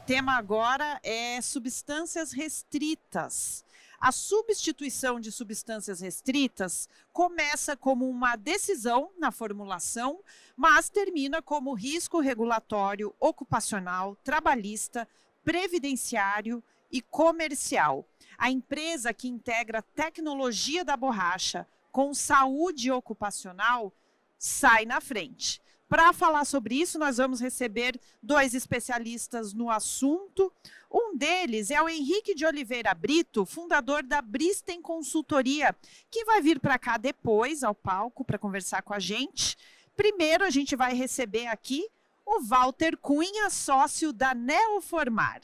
tema agora é substâncias restritas. A substituição de substâncias restritas começa como uma decisão na formulação, mas termina como risco regulatório, ocupacional, trabalhista, previdenciário e comercial. A empresa que integra a tecnologia da borracha com saúde ocupacional sai na frente. Para falar sobre isso, nós vamos receber dois especialistas no assunto. Um deles é o Henrique de Oliveira Brito, fundador da Bristen Consultoria, que vai vir para cá depois, ao palco, para conversar com a gente. Primeiro, a gente vai receber aqui o Walter Cunha, sócio da Neoformar.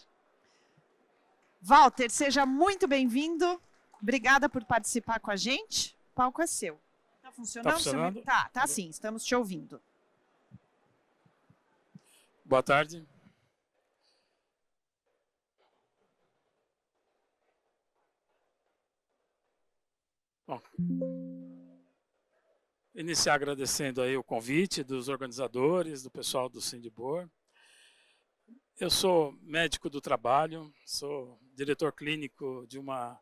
Walter, seja muito bem-vindo. Obrigada por participar com a gente. O palco é seu. Está funcionando? Tá funcionando? Tá sim, estamos te ouvindo. Boa tarde. Bom, iniciar agradecendo aí o convite dos organizadores, do pessoal do Sindibor. Eu sou médico do trabalho, sou diretor clínico de uma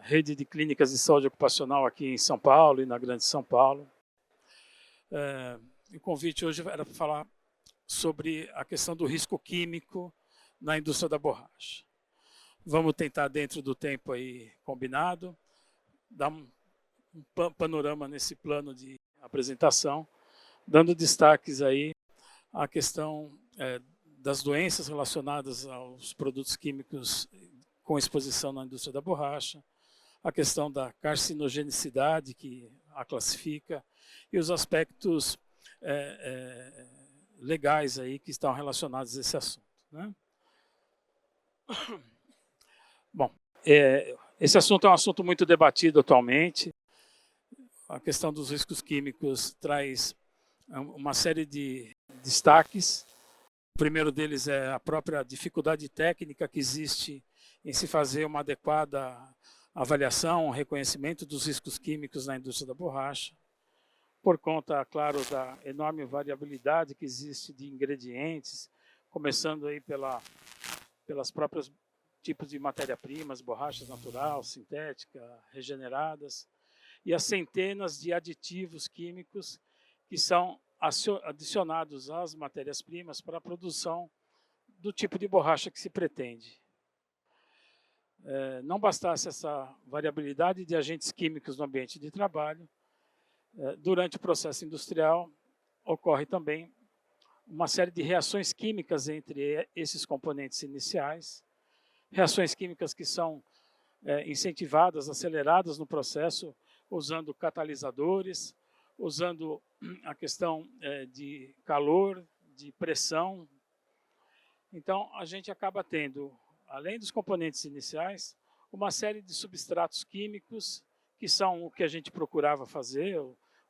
rede de clínicas de saúde ocupacional aqui em São Paulo e na Grande São Paulo. O convite hoje era para falar sobre a questão do risco químico na indústria da borracha. Vamos tentar, dentro do tempo aí combinado, dar um panorama nesse plano de apresentação, dando destaques aí à questão das doenças relacionadas aos produtos químicos com exposição na indústria da borracha, a questão da carcinogenicidade que a classifica e os aspectos legais aí que estão relacionados a esse assunto, né? Bom, esse assunto é um assunto muito debatido atualmente. A questão dos riscos químicos traz uma série de destaques. O primeiro deles é a própria dificuldade técnica que existe em se fazer uma adequada avaliação, reconhecimento dos riscos químicos na indústria da borracha, por conta, claro, da enorme variabilidade que existe de ingredientes, começando aí pelas próprias tipos de matéria-primas, borrachas natural, sintética, regeneradas, e as centenas de aditivos químicos que são adicionados às matérias-primas para a produção do tipo de borracha que se pretende. Não bastasse essa variabilidade de agentes químicos no ambiente de trabalho, durante o processo industrial ocorre também uma série de reações químicas entre esses componentes iniciais, reações químicas que são incentivadas, aceleradas no processo, usando catalisadores, usando a questão de calor, de pressão. Então, a gente acaba tendo, além dos componentes iniciais, uma série de substratos químicos que são o que a gente procurava fazer.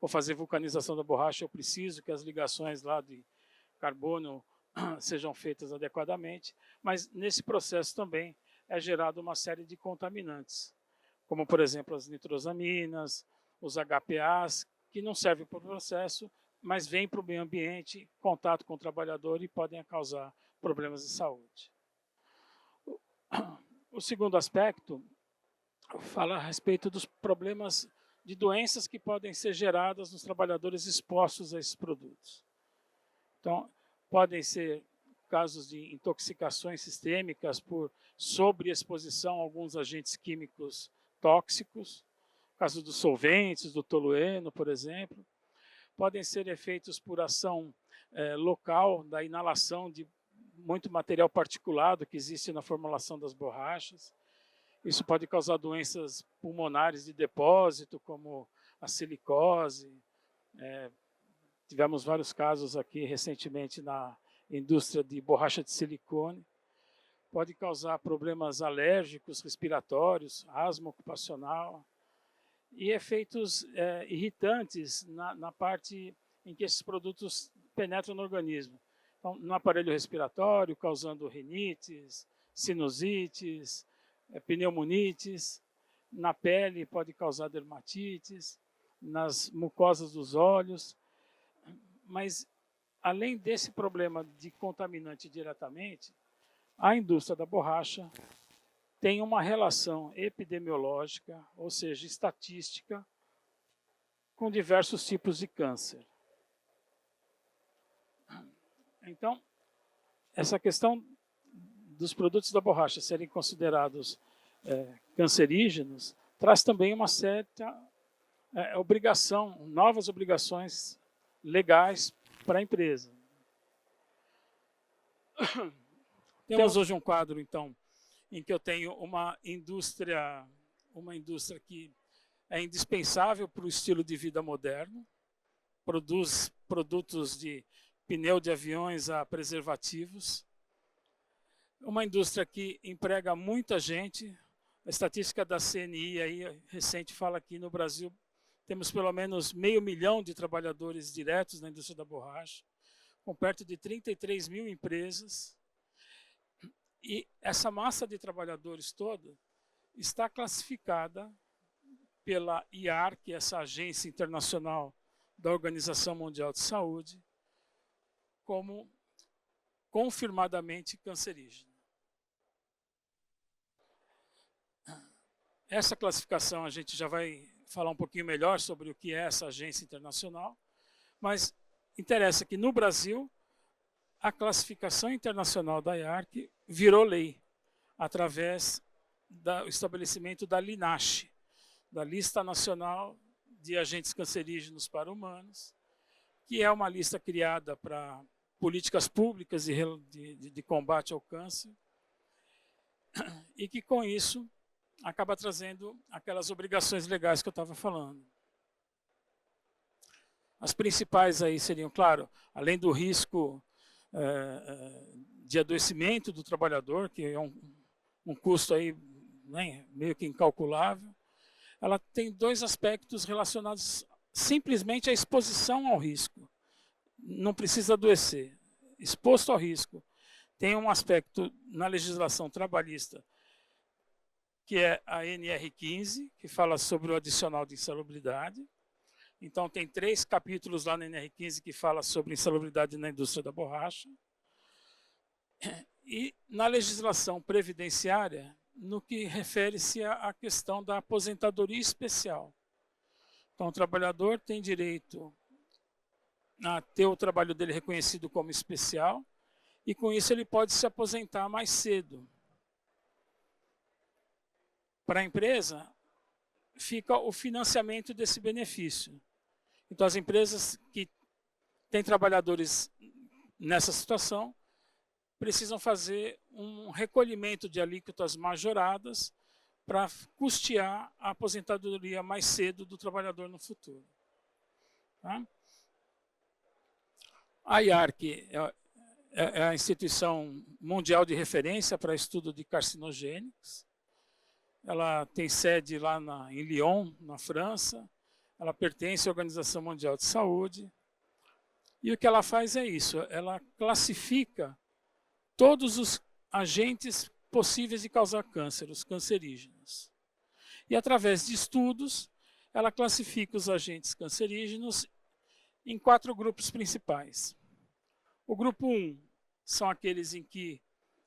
Vou fazer vulcanização da borracha, eu preciso que as ligações lá de carbono sejam feitas adequadamente, mas nesse processo também é gerado uma série de contaminantes, como, por exemplo, as nitrosaminas, os HPAs, que não servem para o processo, mas vêm para o meio ambiente, contato com o trabalhador e podem causar problemas de saúde. O segundo aspecto fala a respeito dos problemas de doenças que podem ser geradas nos trabalhadores expostos a esses produtos. Então, podem ser casos de intoxicações sistêmicas por sobreexposição a alguns agentes químicos tóxicos, caso dos solventes, do tolueno, por exemplo. Podem ser efeitos por ação local da inalação de muito material particulado que existe na formulação das borrachas. Isso pode causar doenças pulmonares de depósito, como a silicose. Tivemos vários casos aqui recentemente na indústria de borracha de silicone. Pode causar problemas alérgicos, respiratórios, asma ocupacional e efeitos irritantes na parte em que esses produtos penetram no organismo. Então, no aparelho respiratório, causando rinites, sinusites, pneumonites, na pele pode causar dermatites, nas mucosas dos olhos. Mas, além desse problema de contaminante diretamente, a indústria da borracha tem uma relação epidemiológica, ou seja, estatística, com diversos tipos de câncer. Então, essa questão dos produtos da borracha serem considerados cancerígenos traz também uma certa obrigação, novas obrigações legais para a empresa. Temos hoje um quadro, então, em que eu tenho uma indústria que é indispensável para o estilo de vida moderno, produz produtos de pneu de aviões a preservativos, uma indústria que emprega muita gente. A estatística da CNI aí, recente fala que no Brasil temos pelo menos 500 mil de trabalhadores diretos na indústria da borracha, com perto de 33 mil empresas. E essa massa de trabalhadores toda está classificada pela IARC, essa agência internacional da Organização Mundial de Saúde, como confirmadamente cancerígena. Essa classificação a gente já vai falar um pouquinho melhor sobre o que é essa agência internacional, mas interessa que no Brasil a classificação internacional da IARC virou lei através do estabelecimento da LNAH, da Lista Nacional de Agentes Cancerígenos para Humanos, que é uma lista criada para políticas públicas de combate ao câncer, e que com isso acaba trazendo aquelas obrigações legais que eu estava falando. As principais aí seriam, claro, além do risco de adoecimento do trabalhador, que é um custo aí, né, meio que incalculável, ela tem dois aspectos relacionados simplesmente à exposição ao risco. Não precisa adoecer. Exposto ao risco. Tem um aspecto na legislação trabalhista, que é a NR15, que fala sobre o adicional de insalubridade. Então, tem 3 capítulos lá na NR15 que fala sobre insalubridade na indústria da borracha. E na legislação previdenciária, no que refere-se à questão da aposentadoria especial. Então, o trabalhador tem direito a ter o trabalho dele reconhecido como especial, e com isso ele pode se aposentar mais cedo. Para a empresa, fica o financiamento desse benefício. Então, as empresas que têm trabalhadores nessa situação precisam fazer um recolhimento de alíquotas majoradas para custear a aposentadoria mais cedo do trabalhador no futuro. Tá? A IARC é a instituição mundial de referência para estudo de carcinogênicos. Ela tem sede lá em Lyon, na França. Ela pertence à Organização Mundial de Saúde. E o que ela faz é isso, ela classifica todos os agentes possíveis de causar câncer, os cancerígenos. E através de estudos, ela classifica os agentes cancerígenos em 4 grupos principais. O grupo 1 são aqueles em que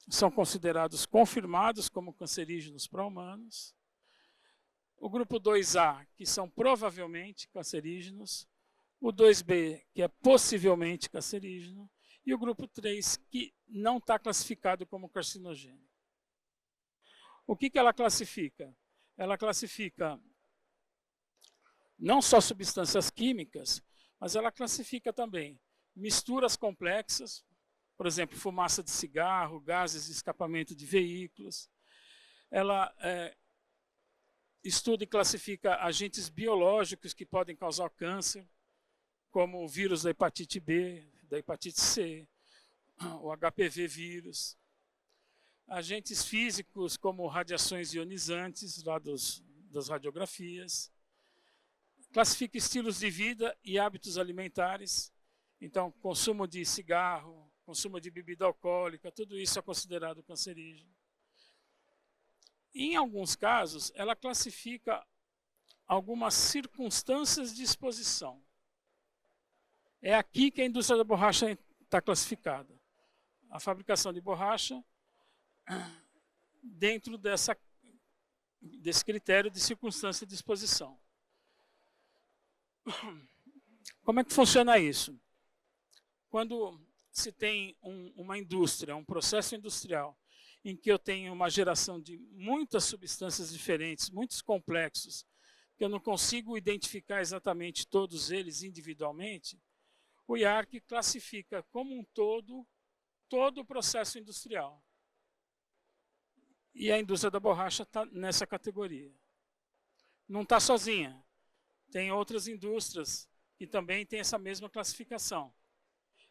são considerados confirmados como cancerígenos para humanos. O grupo 2A, que são provavelmente cancerígenos. O 2B, que é possivelmente cancerígeno. E o grupo 3, que não está classificado como carcinogênico. O que ela classifica? Ela classifica não só substâncias químicas, mas ela classifica também misturas complexas, por exemplo, fumaça de cigarro, gases de escapamento de veículos. Ela estuda e classifica agentes biológicos que podem causar câncer, como o vírus da hepatite B, da hepatite C, o HPV vírus. Agentes físicos, como radiações ionizantes, lá das radiografias. Classifica estilos de vida e hábitos alimentares. Então, consumo de cigarro, consumo de bebida alcoólica, tudo isso é considerado cancerígeno. Em alguns casos, ela classifica algumas circunstâncias de exposição. É aqui que a indústria da borracha está classificada. A fabricação de borracha dentro desse critério de circunstância de exposição. Como é que funciona isso? Quando se tem uma indústria, um processo industrial, em que eu tenho uma geração de muitas substâncias diferentes, muitos complexos, que eu não consigo identificar exatamente todos eles individualmente, o IARC classifica como um todo o processo industrial. E a indústria da borracha está nessa categoria. Não está sozinha. Tem outras indústrias que também têm essa mesma classificação.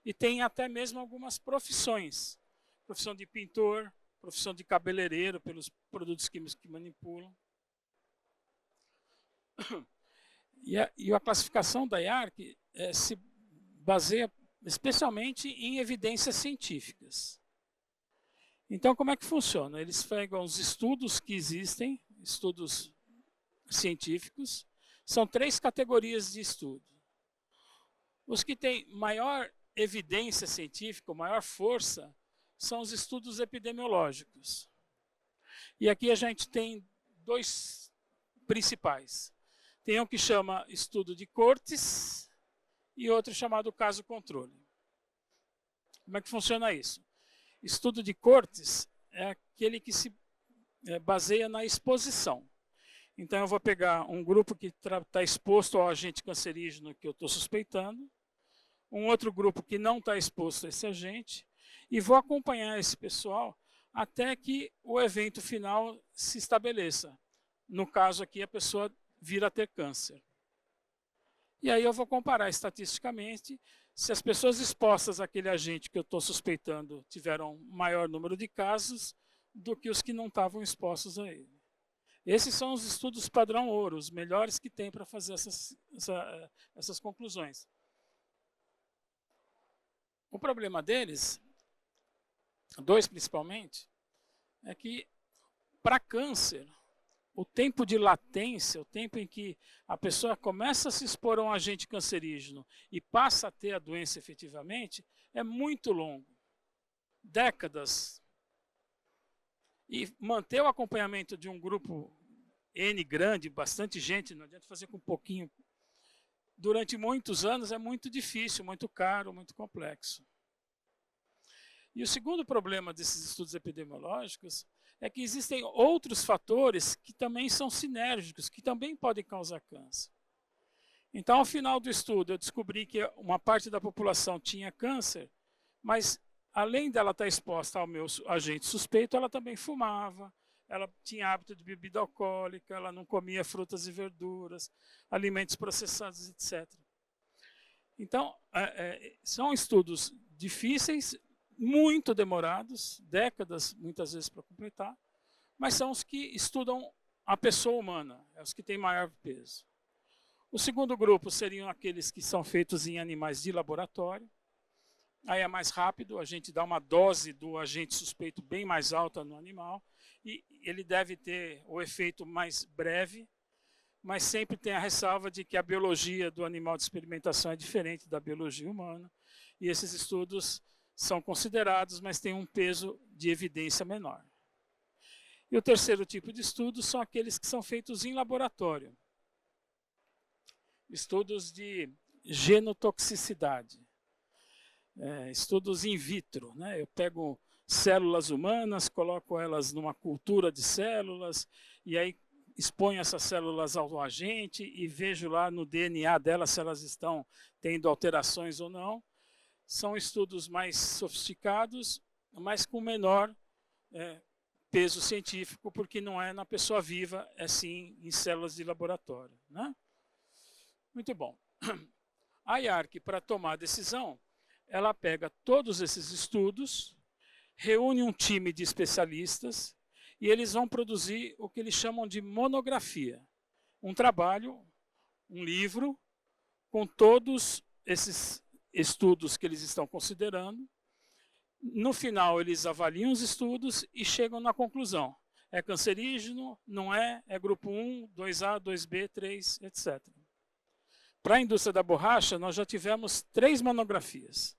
E tem até mesmo algumas profissões. Profissão de pintor, profissão de cabeleireiro, pelos produtos químicos que manipulam. E a classificação da IARC se baseia especialmente em evidências científicas. Então, como é que funciona? Eles pegam os estudos que existem, estudos científicos, são 3 categorias de estudo. Os que têm maior evidência científica, maior força, são os estudos epidemiológicos. E aqui a gente tem 2 principais. Tem um que chama estudo de Cortes e outro chamado caso controle. Como é que funciona isso? Estudo de Cortes é aquele que se baseia na exposição. Então eu vou pegar um grupo que está exposto ao agente cancerígeno que eu estou suspeitando, um outro grupo que não está exposto a esse agente, e vou acompanhar esse pessoal até que o evento final se estabeleça. No caso aqui, a pessoa vir a ter câncer. E aí eu vou comparar estatisticamente se as pessoas expostas àquele agente que eu estou suspeitando tiveram maior número de casos do que os que não estavam expostos a ele. Esses são os estudos padrão ouro, os melhores que tem para fazer essas conclusões. O problema deles, 2 principalmente, é que para câncer, o tempo de latência, o tempo em que a pessoa começa a se expor a um agente cancerígeno e passa a ter a doença efetivamente, é muito longo. Décadas. E manter o acompanhamento de um grupo N grande, bastante gente, não adianta fazer com pouquinho, durante muitos anos é muito difícil, muito caro, muito complexo. E o segundo problema desses estudos epidemiológicos é que existem outros fatores que também são sinérgicos, que também podem causar câncer. Então, ao final do estudo, eu descobri que uma parte da população tinha câncer, mas além dela estar exposta ao meu agente suspeito, ela também fumava, ela tinha hábito de bebida alcoólica, ela não comia frutas e verduras, alimentos processados, etc. Então, são estudos difíceis, muito demorados, décadas muitas vezes para completar, mas são os que estudam a pessoa humana, os que têm maior peso. O segundo grupo seriam aqueles que são feitos em animais de laboratório. Aí é mais rápido, a gente dá uma dose do agente suspeito bem mais alta no animal, e ele deve ter o efeito mais breve, mas sempre tem a ressalva de que a biologia do animal de experimentação é diferente da biologia humana, e esses estudos são considerados, mas têm um peso de evidência menor. E o terceiro tipo de estudos são aqueles que são feitos em laboratório. Estudos de genotoxicidade. Estudos in vitro. Né? Eu pego células humanas, coloco elas numa cultura de células, e aí exponho essas células ao agente e vejo lá no DNA delas se elas estão tendo alterações ou não. São estudos mais sofisticados, mas com menor peso científico, porque não é na pessoa viva, é sim em células de laboratório. Né? Muito bom. A IARC, para tomar a decisão, ela pega todos esses estudos, reúne um time de especialistas e eles vão produzir o que eles chamam de monografia. Um trabalho, um livro, com todos esses estudos que eles estão considerando. No final, eles avaliam os estudos e chegam na conclusão. É cancerígeno, não é, é grupo 1, 2A, 2B, 3, etc. Para a indústria da borracha, nós já tivemos 3 monografias.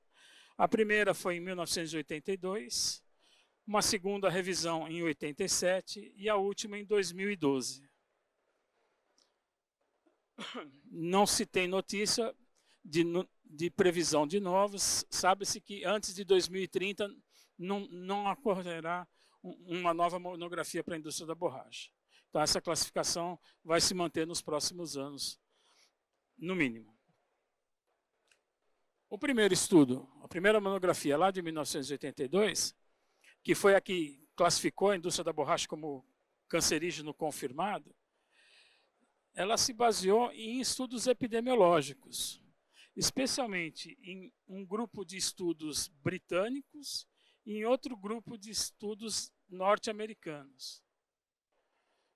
A primeira foi em 1982, uma segunda revisão em 87 e a última em 2012. Não se tem notícia de previsão de novos, sabe-se que antes de 2030 não ocorrerá uma nova monografia para a indústria da borracha. Então essa classificação vai se manter nos próximos anos, no mínimo. O primeiro estudo, a primeira monografia lá de 1982, que foi a que classificou a indústria da borracha como cancerígeno confirmado, ela se baseou em estudos epidemiológicos, especialmente em um grupo de estudos britânicos e em outro grupo de estudos norte-americanos.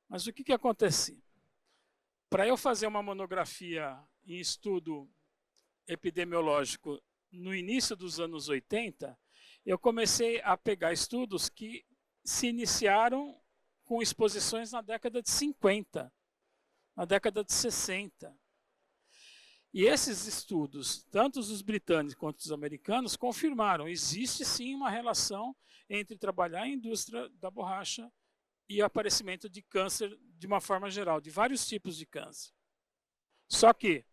Mas o que acontece? Para eu fazer uma monografia em estudo epidemiológico no início dos anos 80, eu comecei a pegar estudos que se iniciaram com exposições na década de 50, na década de 60. E esses estudos, tanto os britânicos quanto os americanos, confirmaram que existe sim uma relação entre trabalhar em indústria da borracha e o aparecimento de câncer de uma forma geral, de vários tipos de câncer. Só que,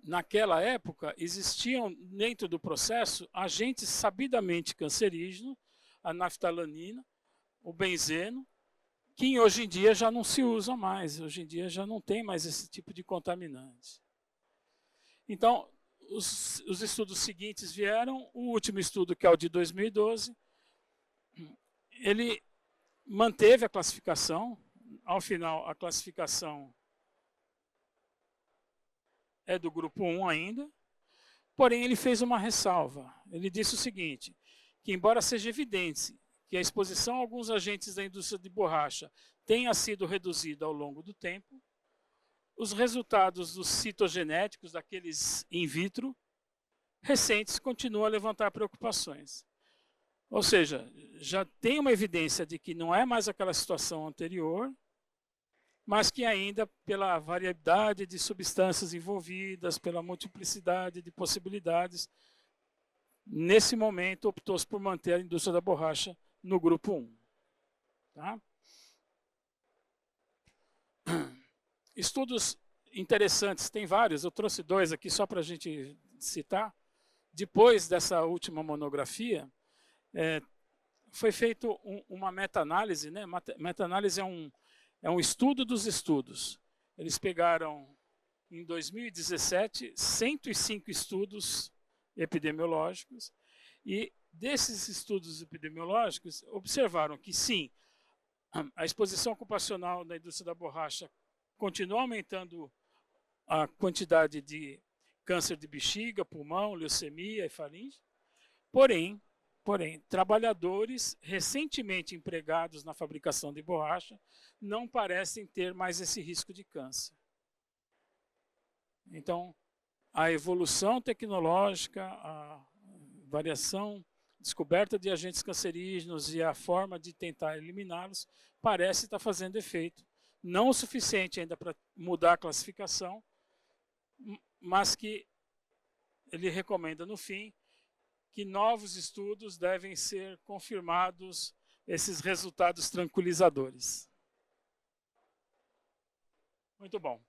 naquela época, existiam dentro do processo agentes sabidamente cancerígenos, a naftalanina, o benzeno, que hoje em dia já não se usa mais, hoje em dia já não tem mais esse tipo de contaminante. Então, os estudos seguintes vieram, o último estudo, que é o de 2012, ele manteve a classificação, ao final a classificação é do grupo 1 ainda, porém ele fez uma ressalva. Ele disse o seguinte, que embora seja evidente que a exposição a alguns agentes da indústria de borracha tenha sido reduzida ao longo do tempo, os resultados dos citogenéticos, daqueles in vitro, recentes, continuam a levantar preocupações. Ou seja, já tem uma evidência de que não é mais aquela situação anterior, mas que ainda, pela variedade de substâncias envolvidas, pela multiplicidade de possibilidades, nesse momento optou-se por manter a indústria da borracha no grupo 1. Tá? Estudos interessantes, tem vários, eu trouxe 2 aqui só para a gente citar. Depois dessa última monografia, foi feita uma meta-análise, né? Meta-análise é um estudo dos estudos. Eles pegaram, em 2017, 105 estudos epidemiológicos e desses estudos epidemiológicos observaram que sim, a exposição ocupacional na indústria da borracha continua aumentando a quantidade de câncer de bexiga, pulmão, leucemia e faringe, porém, trabalhadores recentemente empregados na fabricação de borracha não parecem ter mais esse risco de câncer. Então, a evolução tecnológica, a variação, descoberta de agentes cancerígenos e a forma de tentar eliminá-los parece estar fazendo efeito. Não o suficiente ainda para mudar a classificação, mas que ele recomenda, no fim, que novos estudos devem ser confirmados, esses resultados tranquilizadores. Muito bom.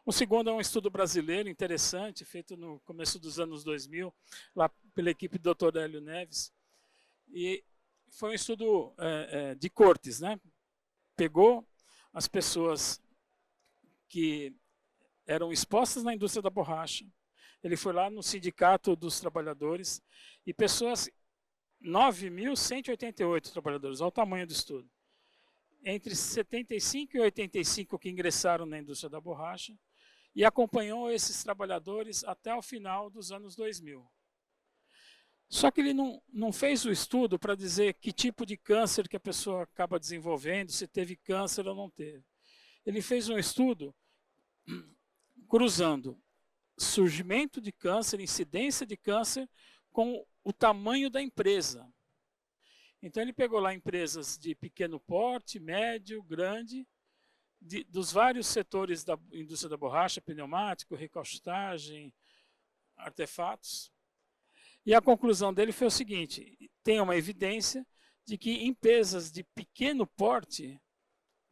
O segundo é um estudo brasileiro interessante, feito no começo dos anos 2000, lá pela equipe do Dr. Hélio Neves. E foi um estudo de cortes, né? Pegou as pessoas que eram expostas na indústria da borracha, ele foi lá no Sindicato dos Trabalhadores, e pessoas, 9.188 trabalhadores, olha o tamanho do estudo. Entre 75 e 85 que ingressaram na indústria da borracha, e acompanhou esses trabalhadores até o final dos anos 2000. Só que ele não fez o estudo para dizer que tipo de câncer que a pessoa acaba desenvolvendo, se teve câncer ou não teve. Ele fez um estudo cruzando surgimento de câncer, incidência de câncer, com o tamanho da empresa. Então ele pegou lá empresas de pequeno porte, médio, grande, dos vários setores da indústria da borracha, pneumático, recauchutagem, artefatos, E a conclusão dele foi o seguinte: tem uma evidência de que empresas de pequeno porte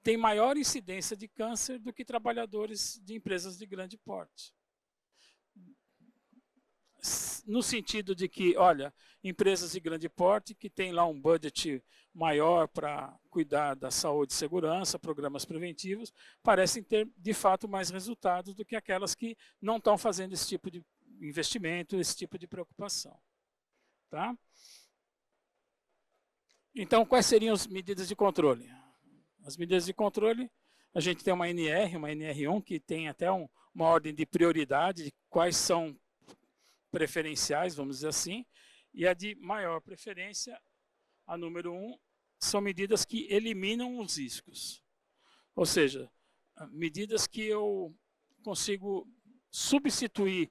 têm maior incidência de câncer do que trabalhadores de empresas de grande porte. No sentido de que, olha, empresas de grande porte que têm lá um budget maior para cuidar da saúde e segurança, programas preventivos, parecem ter, de fato, mais resultados do que aquelas que não estão fazendo esse tipo de investimento, esse tipo de preocupação. Tá? Então, quais seriam as medidas de controle? As medidas de controle, a gente tem uma NR1, que tem até uma ordem de prioridade, de quais são preferenciais, vamos dizer assim, e a de maior preferência, a número 1, são medidas que eliminam os riscos. Ou seja, medidas que eu consigo substituir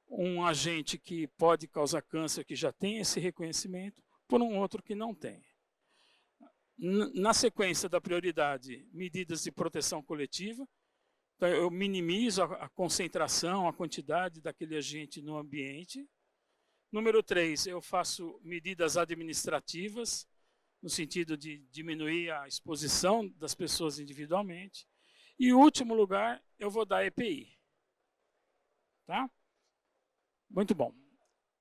um agente que pode causar câncer, que já tem esse reconhecimento, por um outro que não tem. Na sequência da prioridade, medidas de proteção coletiva. Então, eu minimizo a concentração, a quantidade daquele agente no ambiente. Número 3, eu faço medidas administrativas, no sentido de diminuir a exposição das pessoas individualmente. E, em último lugar, eu vou dar EPI. Tá? Muito bom.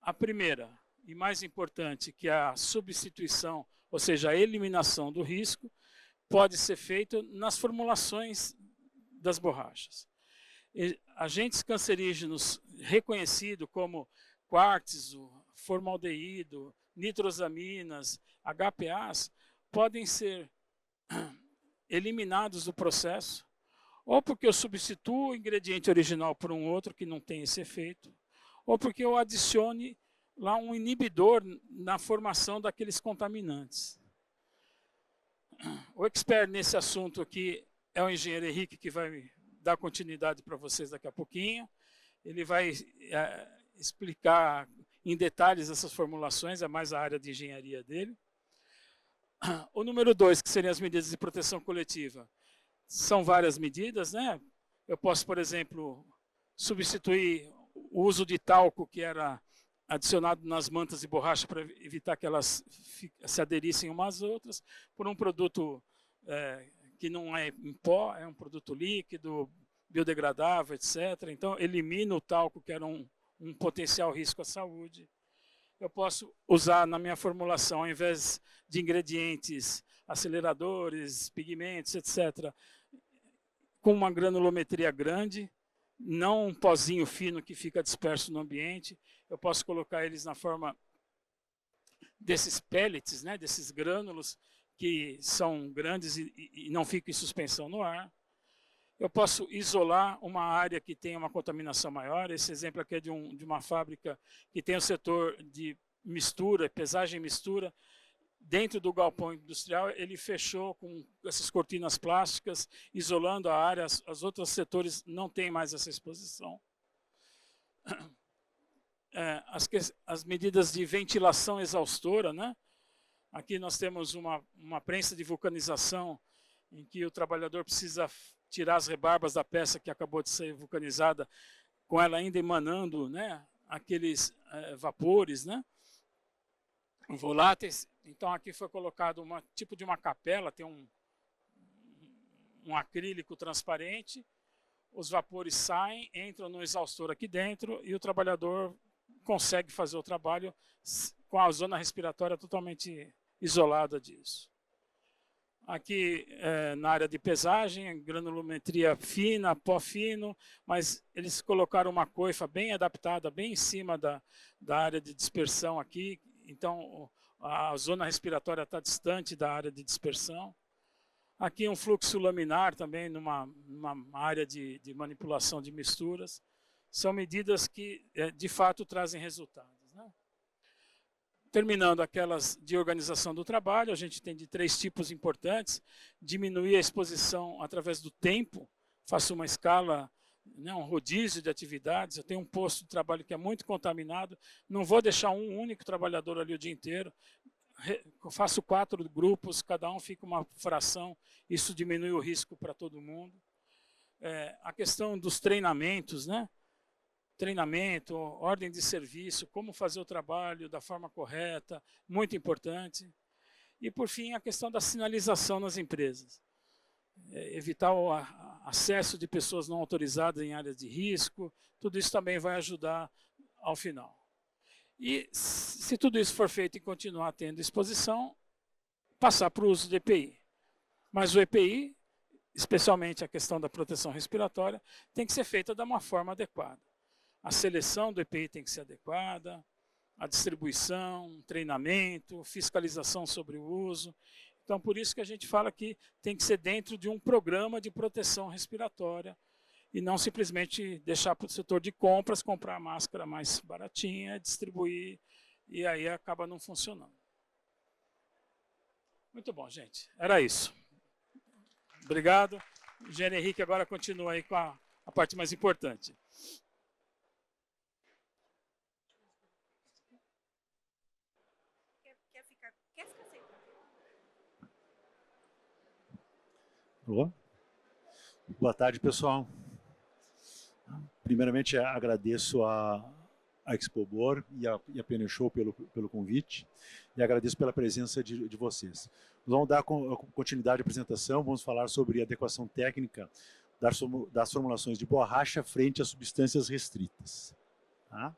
A primeira e mais importante, que é a substituição, ou seja, a eliminação do risco, pode ser feita nas formulações das borrachas. Agentes cancerígenos reconhecidos como quartzo, formaldeído, nitrosaminas, HPAs, podem ser eliminados do processo, ou porque eu substituo o ingrediente original por um outro que não tem esse efeito, ou porque eu adicione lá um inibidor na formação daqueles contaminantes. O expert nesse assunto aqui é o engenheiro Henrique, que vai dar continuidade para vocês daqui a pouquinho. Ele vai explicar em detalhes essas formulações, é mais a área de engenharia dele. O número 2, que seriam as medidas de proteção coletiva, são várias medidas, né? Eu posso, por exemplo, substituir o uso de talco, que era adicionado nas mantas de borracha para evitar que elas se aderissem umas às outras, por um produto que não é em pó, é um produto líquido, biodegradável, etc. Então, elimina o talco, que era um potencial risco à saúde. Eu posso usar na minha formulação, ao invés de ingredientes, aceleradores, pigmentos, etc., com uma granulometria grande, não um pozinho fino que fica disperso no ambiente. Eu posso colocar eles na forma desses pellets, né, desses grânulos, que são grandes e não ficam em suspensão no ar. Eu posso isolar uma área que tem uma contaminação maior. Esse exemplo aqui é de uma fábrica que tem o setor de mistura, pesagem e mistura. Dentro do galpão industrial, ele fechou com essas cortinas plásticas, isolando a área. Os outros setores não têm mais essa exposição. As medidas de ventilação exaustora, né? Aqui nós temos uma prensa de vulcanização em que o trabalhador precisa tirar as rebarbas da peça que acabou de ser vulcanizada, com ela ainda emanando, né, aqueles vapores, né, voláteis. Então aqui foi colocado tipo de uma capela, tem um acrílico transparente, os vapores saem, entram no exaustor aqui dentro e o trabalhador consegue fazer o trabalho com a zona respiratória totalmente isolada disso. Aqui na área de pesagem, granulometria fina, pó fino, mas eles colocaram uma coifa bem adaptada, bem em cima da área de dispersão aqui, então a zona respiratória está distante da área de dispersão. Aqui um fluxo laminar também numa área de manipulação de misturas. São medidas que de fato trazem resultados, né? Terminando aquelas de organização do trabalho, a gente tem de 3 tipos importantes: diminuir a exposição através do tempo, faço uma escala, né, um rodízio de atividades. Eu tenho um posto de trabalho que é muito contaminado, não vou deixar um único trabalhador ali o dia inteiro, eu faço 4 grupos, cada um fica uma fração, isso diminui o risco para todo mundo. A questão dos treinamentos, né? treinamento, ordem de serviço, como fazer o trabalho da forma correta, muito importante. E, por fim, a questão da sinalização nas empresas. Evitar o acesso de pessoas não autorizadas em áreas de risco, tudo isso também vai ajudar ao final. E, se tudo isso for feito e continuar tendo exposição, passar para o uso do EPI. Mas o EPI, especialmente a questão da proteção respiratória, tem que ser feita de uma forma adequada. A seleção do EPI tem que ser adequada, a distribuição, treinamento, fiscalização sobre o uso. Então, por isso que a gente fala que tem que ser dentro de um programa de proteção respiratória e não simplesmente deixar para o setor de compras comprar a máscara mais baratinha, distribuir, e aí acaba não funcionando. Muito bom, gente. Era isso. Obrigado. O engenheiro Henrique agora continua aí com a parte mais importante. Boa tarde, pessoal. Primeiramente, agradeço a Expobor e a Pneu Show pelo convite e agradeço pela presença de vocês. Nós vamos dar continuidade à apresentação, vamos falar sobre adequação técnica das formulações de borracha frente a substâncias restritas. Tá?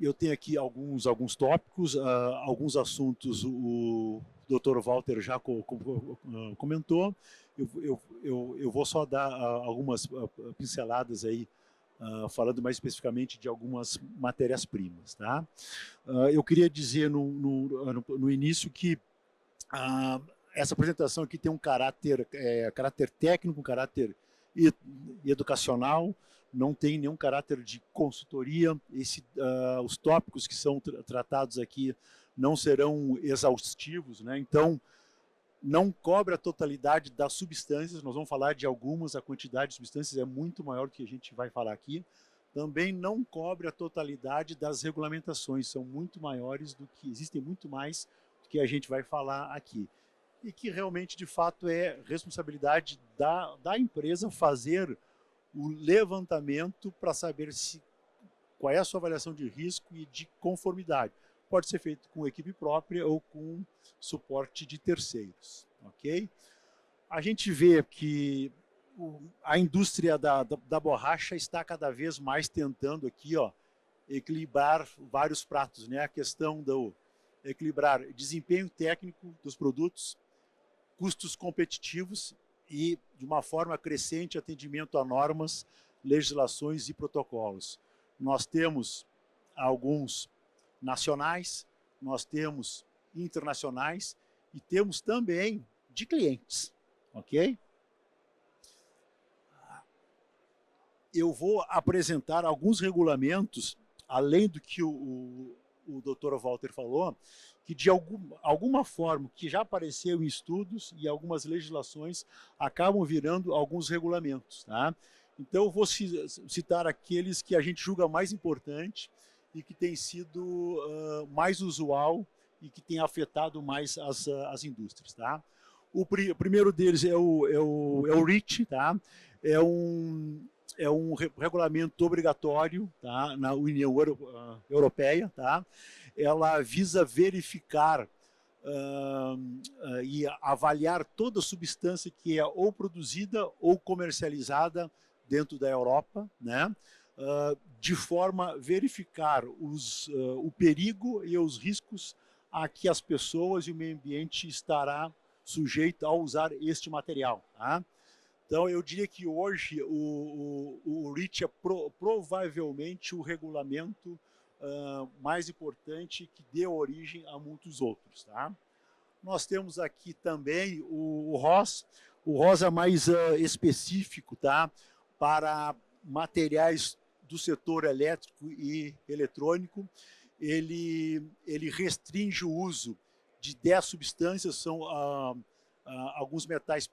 Eu tenho aqui alguns tópicos, alguns assuntos o Dr. Walter já comentou. Eu vou só dar algumas pinceladas aí, falando mais especificamente de algumas matérias-primas. Tá? Eu queria dizer no início que essa apresentação aqui tem um caráter técnico, um caráter educacional, não tem nenhum caráter de consultoria. Os tópicos que são tratados aqui não serão exaustivos, né? Então, não cobre a totalidade das substâncias, nós vamos falar de algumas, a quantidade de substâncias é muito maior do que a gente vai falar aqui. Também não cobre a totalidade das regulamentações, são muito maiores existem muito mais do que a gente vai falar aqui. E que realmente, de fato, é responsabilidade da empresa fazer o levantamento para saber qual é a sua avaliação de risco e de conformidade. Pode ser feito com equipe própria ou com suporte de terceiros. Ok? A gente vê que a indústria da borracha está cada vez mais tentando aqui, equilibrar vários pratos, né? A questão do equilibrar desempenho técnico dos produtos, custos competitivos e, de uma forma crescente, atendimento a normas, legislações e protocolos. Nós temos alguns nacionais, nós temos internacionais e temos também de clientes, ok? Eu vou apresentar alguns regulamentos, além do que o Dr. Walter falou, que de alguma forma, que já apareceu em estudos e algumas legislações, acabam virando alguns regulamentos. Tá? Então, eu vou citar aqueles que a gente julga mais importante e que tem sido mais usual e que tem afetado mais as indústrias. Tá? O primeiro deles é o REACH, tá? É um regulamento obrigatório, tá? Na União Europeia. Tá? Ela visa verificar e avaliar toda substância que é ou produzida ou comercializada dentro da Europa, né? De forma a verificar o perigo e os riscos a que as pessoas e o meio ambiente estará sujeito ao usar este material. Tá? Então, eu diria que hoje o REACH é provavelmente o regulamento mais importante que deu origem a muitos outros. Tá? Nós temos aqui também o RoHS. O RoHS é mais específico, tá? Para materiais do setor elétrico e eletrônico. Ele restringe o uso de 10 substâncias, são alguns metais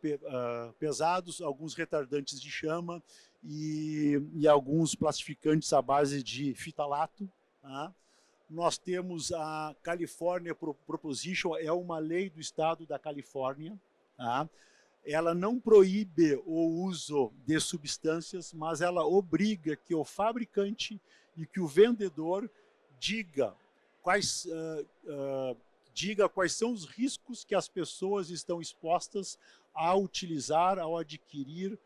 pesados, alguns retardantes de chama e alguns plastificantes à base de fitalato. Tá? Nós temos a California Proposition, é uma lei do estado da Califórnia. Tá? ela não proíbe o uso de substâncias, mas ela obriga que o fabricante e que o vendedor diga quais são os riscos que as pessoas estão expostas a utilizar, ao adquirir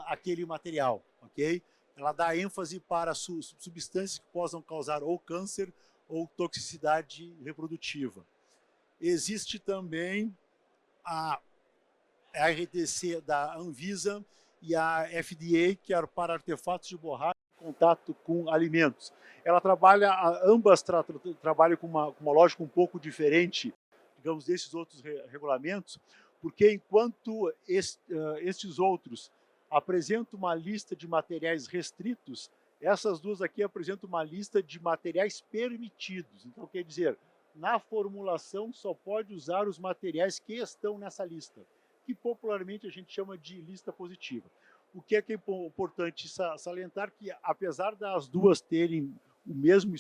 aquele material, ok? Ela dá ênfase para substâncias que possam causar ou câncer ou toxicidade reprodutiva. Existe também a RDC da Anvisa e a FDA, que é para artefatos de borracha em contato com alimentos. Ela trabalha, ambas trabalham com uma lógica um pouco diferente, digamos, desses outros regulamentos, porque enquanto estes outros apresentam uma lista de materiais restritos, essas duas aqui apresentam uma lista de materiais permitidos. Então, quer dizer, na formulação só pode usar os materiais que estão nessa lista, que popularmente a gente chama de lista positiva. O que é importante salientar que, apesar das duas terem o mesmo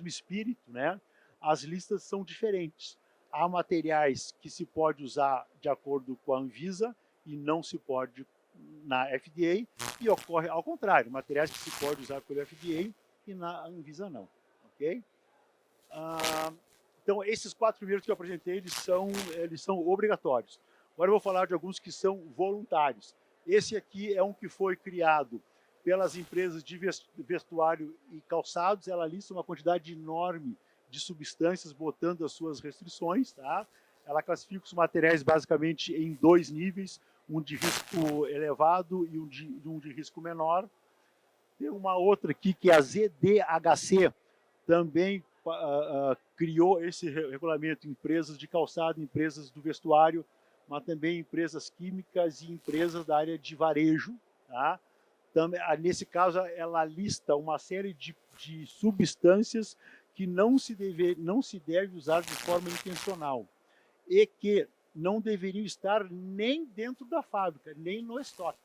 espírito, né, as listas são diferentes. Há materiais que se pode usar de acordo com a Anvisa e não se pode na FDA, e ocorre ao contrário, materiais que se pode usar pelo FDA e na Anvisa não. Ok? Então, esses 4 primeiros que eu apresentei, eles são obrigatórios. Agora eu vou falar de alguns que são voluntários. Esse aqui é um que foi criado pelas empresas de vestuário e calçados. Ela lista uma quantidade enorme de substâncias, botando as suas restrições. Tá? Ela classifica os materiais basicamente em 2 níveis, um de risco elevado e um de risco menor. Tem uma outra aqui, que é a ZDHC, também criou esse regulamento, empresas de calçado, empresas do vestuário, mas também empresas químicas e empresas da área de varejo. Tá? Também, nesse caso, ela lista uma série de substâncias que não se deve usar de forma intencional e que não deveriam estar nem dentro da fábrica, nem no estoque.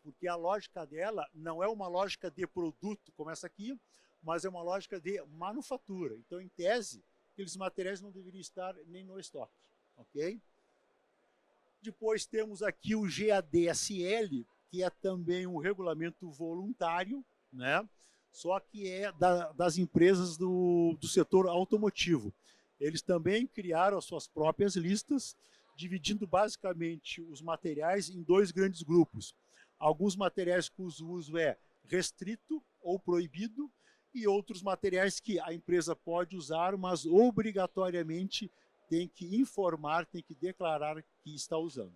Porque a lógica dela não é uma lógica de produto, como essa aqui, mas é uma lógica de manufatura. Então, em tese, aqueles materiais não deveriam estar nem no estoque. Ok? Depois temos aqui o GADSL, que é também um regulamento voluntário, né? Só que é das empresas do setor automotivo. Eles também criaram as suas próprias listas, dividindo basicamente os materiais em 2 grandes grupos. Alguns materiais cujo uso é restrito ou proibido, e outros materiais que a empresa pode usar, mas obrigatoriamente tem que informar, tem que declarar que está usando.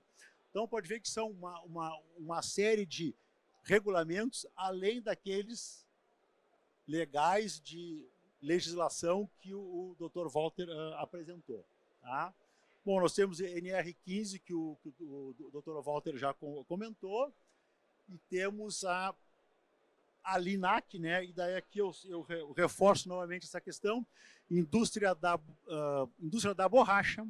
Então, pode ver que são uma série de regulamentos, além daqueles legais de legislação que o Dr. Walter apresentou. Tá? Bom, nós temos NR15, que o Dr. Walter já comentou, e temos a LINAC, né? E daí aqui eu reforço novamente essa questão: indústria da borracha,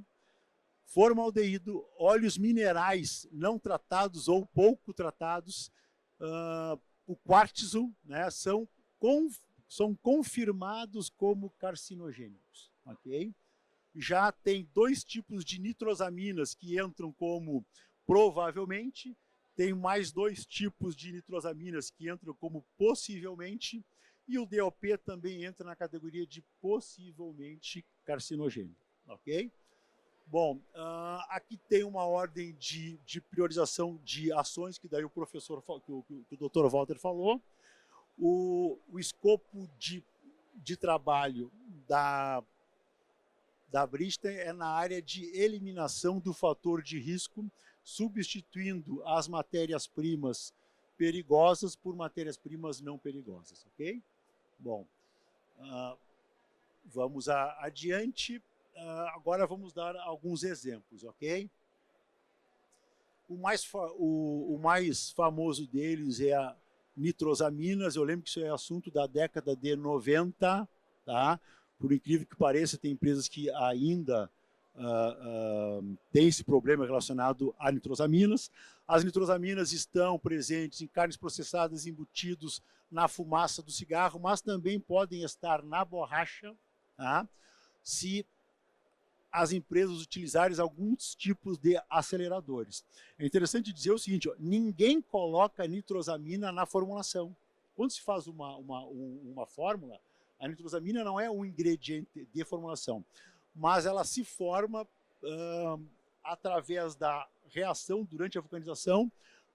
formaldeído, óleos minerais não tratados ou pouco tratados, o quartzo, né? São confirmados como carcinogênicos. Ok? Já tem 2 tipos de nitrosaminas que entram como provavelmente, tem mais 2 tipos de nitrosaminas que entram como possivelmente, e o DOP também entra na categoria de possivelmente carcinogênico. Ok? Bom, aqui tem uma ordem de priorização de ações, que daí o professor, que o Dr. Walter falou. O escopo de trabalho da Bristol é na área de eliminação do fator de risco, substituindo as matérias-primas perigosas por matérias-primas não perigosas, ok? Bom, vamos adiante. Agora vamos dar alguns exemplos, ok? O mais famoso deles é a nitrosaminas. Eu lembro que isso é assunto da década de 90, tá? Por incrível que pareça, tem empresas que ainda têm esse problema relacionado a nitrosaminas. As nitrosaminas estão presentes em carnes processadas, embutidos, na fumaça do cigarro, mas também podem estar na borracha, tá? Se as empresas utilizarem alguns tipos de aceleradores. É interessante dizer o seguinte, ó, ninguém coloca nitrosamina na formulação. Quando se faz uma fórmula, a nitrosamina não é um ingrediente de formulação, mas ela se forma através da reação durante a vulcanização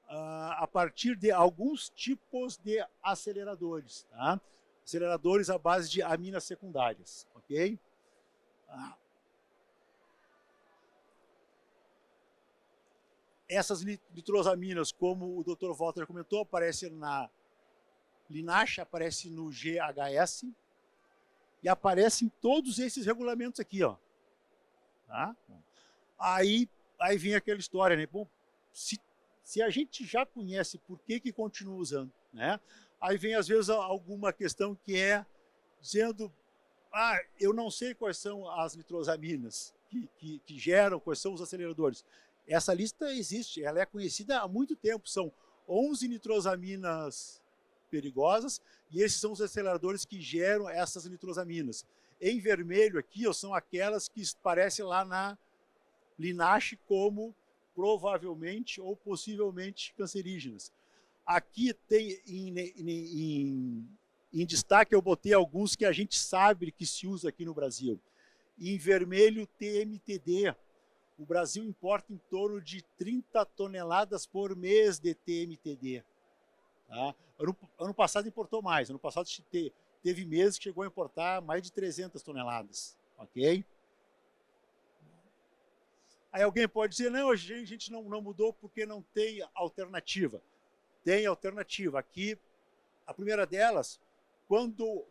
a partir de alguns tipos de aceleradores, tá? Aceleradores à base de aminas secundárias, ok? Essas nitrosaminas, como o Dr. Walter comentou, aparecem na linacha, aparecem no GHS e aparecem todos esses regulamentos aqui, ó. Tá? Aí vem aquela história, né? Bom, se a gente já conhece, por que continua usando, né? Aí vem às vezes alguma questão que é dizendo, eu não sei quais são as nitrosaminas que geram, quais são os aceleradores. Essa lista existe, ela é conhecida há muito tempo, são 11 nitrosaminas perigosas e esses são os aceleradores que geram essas nitrosaminas. Em vermelho aqui são aquelas que aparecem lá na linache como provavelmente ou possivelmente cancerígenas. Aqui tem em destaque eu botei alguns que a gente sabe que se usa aqui no Brasil. Em vermelho, TMTD. O Brasil importa em torno de 30 toneladas por mês de TMTD. Tá? Ano passado importou mais. Ano passado teve meses que chegou a importar mais de 300 toneladas. Ok? Aí alguém pode dizer, não, a gente não mudou porque não tem alternativa. Tem alternativa. Aqui, a primeira delas, quando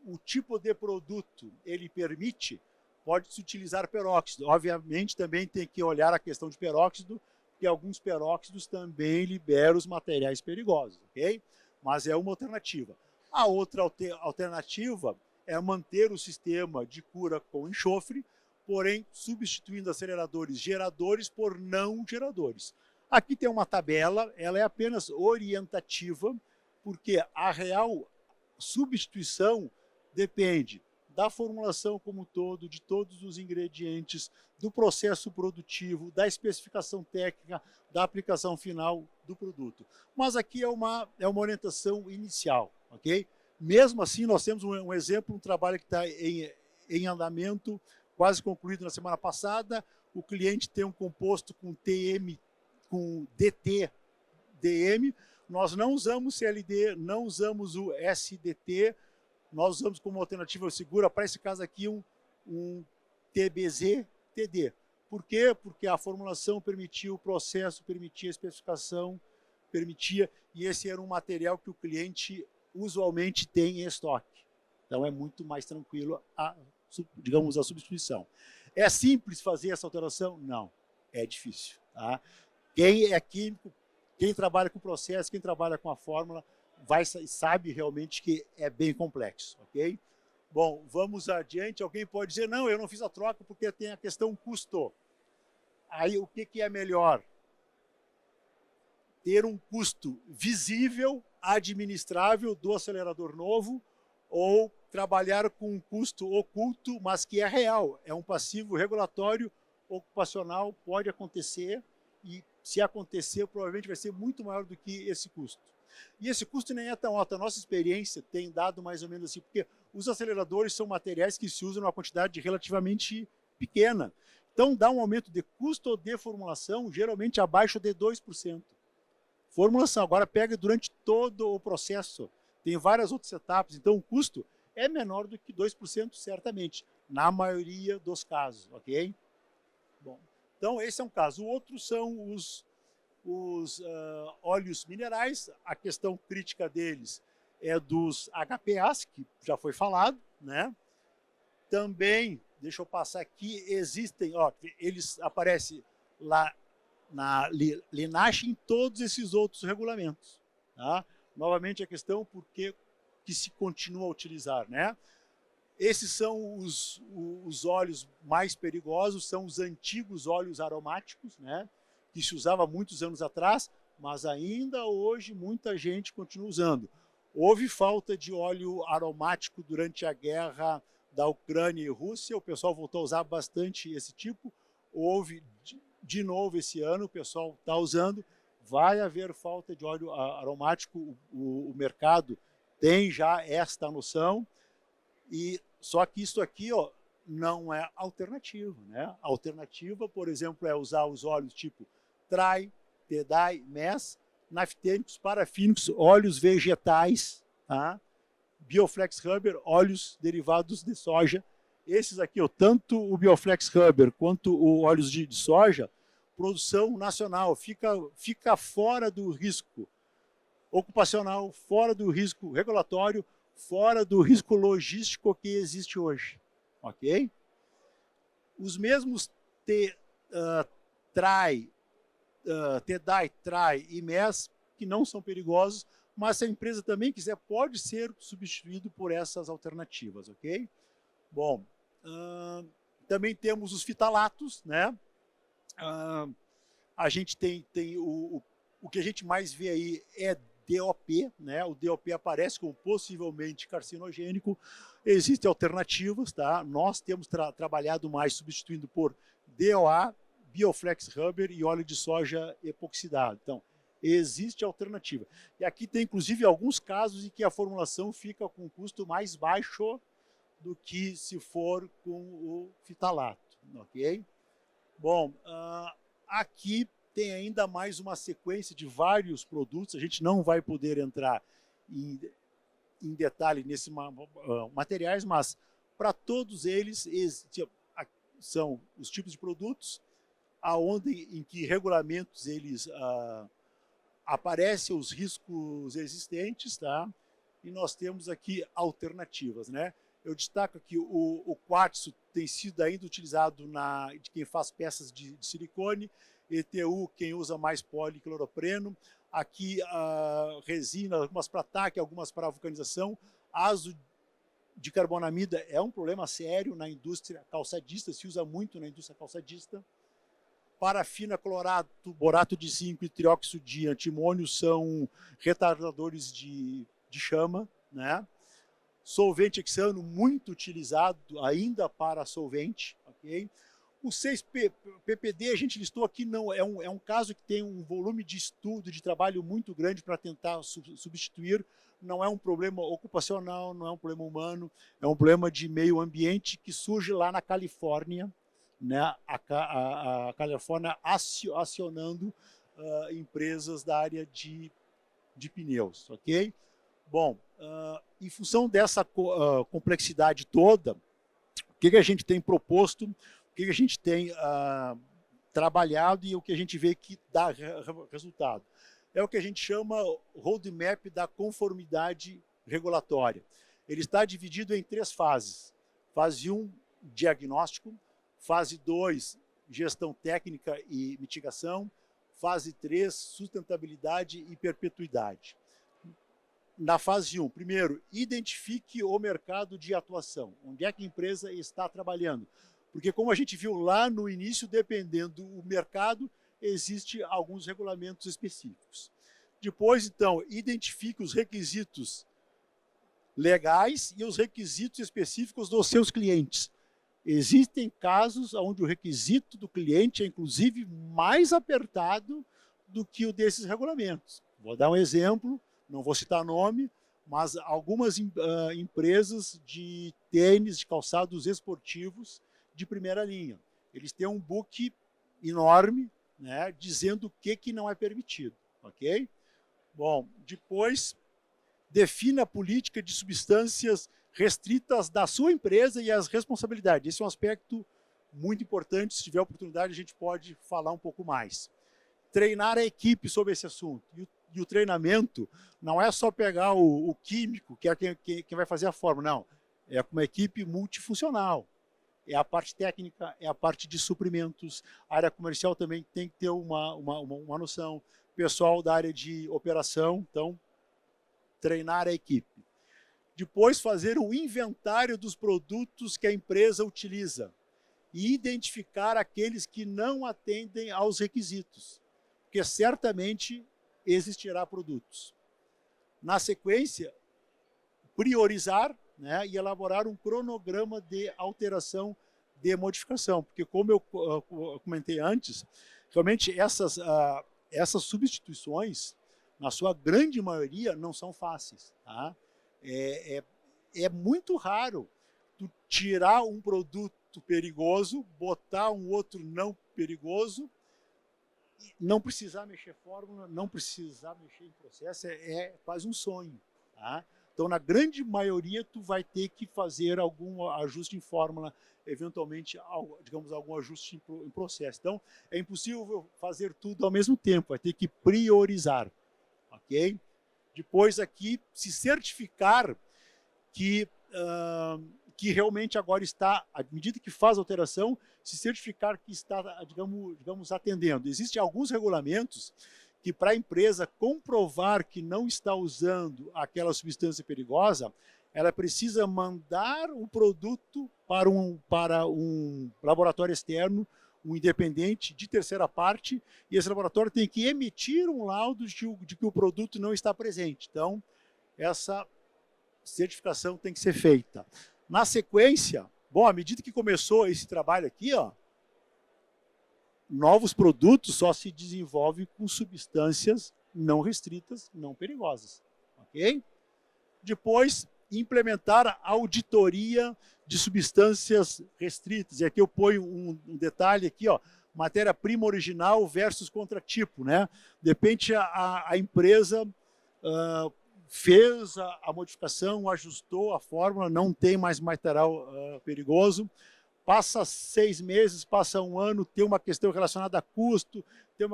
o tipo de produto ele permite, pode-se utilizar peróxido. Obviamente, também tem que olhar a questão de peróxido, porque alguns peróxidos também liberam os materiais perigosos, ok? Mas é uma alternativa. A outra alternativa é manter o sistema de cura com enxofre, porém substituindo aceleradores geradores por não geradores. Aqui tem uma tabela, ela é apenas orientativa, porque a real substituição depende da formulação como um todo, de todos os ingredientes, do processo produtivo, da especificação técnica, da aplicação final do produto. Mas aqui é uma orientação inicial, ok? Mesmo assim, nós temos um exemplo, um trabalho que está em andamento, quase concluído na semana passada. O cliente tem um composto com DT-DM. Nós não usamos CLD, não usamos o SDT, nós usamos como alternativa segura, para esse caso aqui, um TBZ-TD. Por quê? Porque a formulação permitia, o processo permitia, a especificação permitia, e esse era um material que o cliente usualmente tem em estoque. Então é muito mais tranquilo, digamos, a substituição. É simples fazer essa alteração? Não, é difícil. Tá? Quem é químico, quem trabalha com o processo, quem trabalha com a fórmula, sabe realmente que é bem complexo, ok? Bom, vamos adiante. Alguém pode dizer, não, eu não fiz a troca porque tem a questão custo. Aí, o que é melhor? Ter um custo visível, administrável do acelerador novo, ou trabalhar com um custo oculto, mas que é real. É um passivo regulatório ocupacional, pode acontecer, e se acontecer, provavelmente vai ser muito maior do que esse custo. E esse custo nem é tão alto. A nossa experiência tem dado mais ou menos assim, porque os aceleradores são materiais que se usam numa quantidade relativamente pequena. Então, dá um aumento de custo de formulação, geralmente abaixo de 2%. Formulação, agora pega durante todo o processo. Tem várias outras etapas, então o custo é menor do que 2%, certamente, na maioria dos casos, ok? Bom, então esse é um caso. O outro são os óleos minerais. A questão crítica deles é dos HPAs, que já foi falado, né? Também, deixa eu passar aqui, existem, eles aparecem lá na linache em todos esses outros regulamentos. Tá? Novamente a questão por que se continua a utilizar, né? Esses são os óleos mais perigosos, são os antigos óleos aromáticos, né? Que se usava muitos anos atrás, mas ainda hoje muita gente continua usando. Houve falta de óleo aromático durante a guerra da Ucrânia e Rússia, o pessoal voltou a usar bastante esse tipo. Houve, de novo, esse ano, o pessoal está usando. Vai haver falta de óleo aromático, o mercado tem já esta noção, e só que isso aqui, ó, não é alternativa, né? A alternativa, por exemplo, é usar os óleos tipo Trai, Tedai, MES, naftênicos, parafínicos, óleos vegetais, tá? Bioflex Rubber, óleos derivados de soja. Esses aqui, ó, tanto o Bioflex Rubber quanto o óleos de soja, produção nacional, fica fora do risco ocupacional, fora do risco regulatório, fora do risco logístico que existe hoje. Ok? Os mesmos Trai, Tedai, Trai e MES, que não são perigosos, mas se a empresa também quiser, pode ser substituído por essas alternativas, ok? Bom, também temos os fitalatos, né? A gente tem o que a gente mais vê aí é DOP, né? O DOP aparece como possivelmente carcinogênico. Existem alternativas, tá? Nós temos trabalhado mais substituindo por DOA, Bioflex Rubber e óleo de soja epoxidado. Então, existe alternativa. E aqui tem, inclusive, alguns casos em que a formulação fica com um custo mais baixo do que se for com o fitalato, ok? Bom, aqui tem ainda mais uma sequência de vários produtos, a gente não vai poder entrar em detalhe nesses materiais, mas para todos eles são os tipos de produtos, aonde em que regulamentos eles aparecem os riscos existentes, tá? E nós temos aqui alternativas, né? Eu destaco aqui o quartzo tem sido ainda utilizado de quem faz peças de silicone, ETU quem usa mais policloropreno, aqui a resina, algumas para ataque, algumas para vulcanização, azo de carbonamida é um problema sério na indústria calçadista, se usa muito na indústria calçadista. Parafina, clorato, borato de zinco e trióxido de antimônio são retardadores de chama, né? Solvente hexano, muito utilizado ainda para solvente, ok? O 6-PPD, a gente listou aqui, não é um caso que tem um volume de estudo, de trabalho muito grande para tentar substituir. Não é um problema ocupacional, não é um problema humano, é um problema de meio ambiente que surge lá na Califórnia, né? A Califórnia acionando empresas da área de pneus, ok? Bom, em função dessa complexidade toda, o que a gente tem proposto, o que a gente tem trabalhado e o que a gente vê que dá resultado? É o que a gente chama roadmap da conformidade regulatória. Ele está dividido em 3 fases. Fase 1, diagnóstico. Fase 2, gestão técnica e mitigação. Fase 3, sustentabilidade e perpetuidade. Na fase 1, primeiro, identifique o mercado de atuação. Onde é que a empresa está trabalhando? Porque, como a gente viu lá no início, dependendo do mercado, existem alguns regulamentos específicos. Depois, então, identifique os requisitos legais e os requisitos específicos dos seus clientes. Existem casos onde o requisito do cliente é, inclusive, mais apertado do que o desses regulamentos. Vou dar um exemplo, não vou citar nome, mas algumas empresas de tênis, de calçados esportivos de primeira linha. Eles têm um book enorme, né, dizendo o que não é permitido, ok? Bom, depois, defina a política de substâncias restritas da sua empresa e as responsabilidades. Esse é um aspecto muito importante, se tiver oportunidade a gente pode falar um pouco mais. Treinar a equipe sobre esse assunto. E o treinamento não é só pegar o químico, que é quem vai fazer a fórmula, não. É uma equipe multifuncional. É a parte técnica, é a parte de suprimentos. A área comercial também tem que ter uma noção. Pessoal da área de operação, então, treinar a equipe. Depois, fazer um inventário dos produtos que a empresa utiliza e identificar aqueles que não atendem aos requisitos, porque certamente existirá produtos. Na sequência, priorizar, né, e elaborar um cronograma de alteração de modificação, porque como eu comentei antes, realmente essas substituições, na sua grande maioria, não são fáceis. Tá? É muito raro tu tirar um produto perigoso, botar um outro não perigoso, não precisar mexer fórmula, não precisar mexer em processo, é quase um sonho. Tá? Então, na grande maioria, tu vai ter que fazer algum ajuste em fórmula, eventualmente, digamos, algum ajuste em processo. Então, é impossível fazer tudo ao mesmo tempo, vai ter que priorizar. Ok? Depois aqui, se certificar que realmente agora está, à medida que faz a alteração, se certificar que está, digamos, atendendo. Existem alguns regulamentos que, para a empresa comprovar que não está usando aquela substância perigosa, ela precisa mandar o produto para um laboratório externo, um independente de terceira parte, e esse laboratório tem que emitir um laudo de que o produto não está presente. Então, essa certificação tem que ser feita. Na sequência, bom, à medida que começou esse trabalho aqui, ó, novos produtos só se desenvolvem com substâncias não restritas, não perigosas. Ok? Depois, implementar a auditoria de substâncias restritas. E aqui eu ponho um detalhe aqui, ó, matéria-prima original versus contratipo, né? De repente a empresa fez a modificação, ajustou a fórmula, não tem mais material perigoso, passa 6 meses, passa 1 ano, tem uma questão relacionada a custo, tem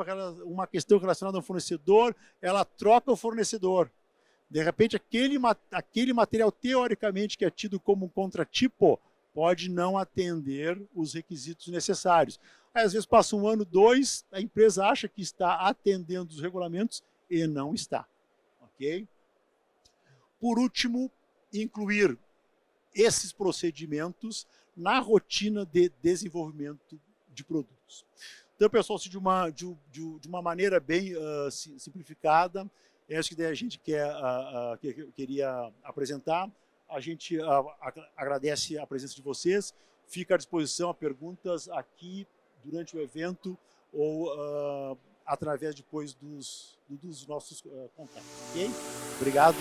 uma questão relacionada ao fornecedor, ela troca o fornecedor. De repente, aquele material, teoricamente, que é tido como um contratipo, pode não atender os requisitos necessários. Aí, às vezes, passa 1 ano, 2, a empresa acha que está atendendo os regulamentos e não está. Ok? Por último, incluir esses procedimentos na rotina de desenvolvimento de produtos. Então, pessoal, de uma maneira bem simplificada, é isso que a gente queria apresentar. A gente agradece a presença de vocês, fica à disposição a perguntas aqui durante o evento ou através depois dos nossos contatos. Ok? Obrigado.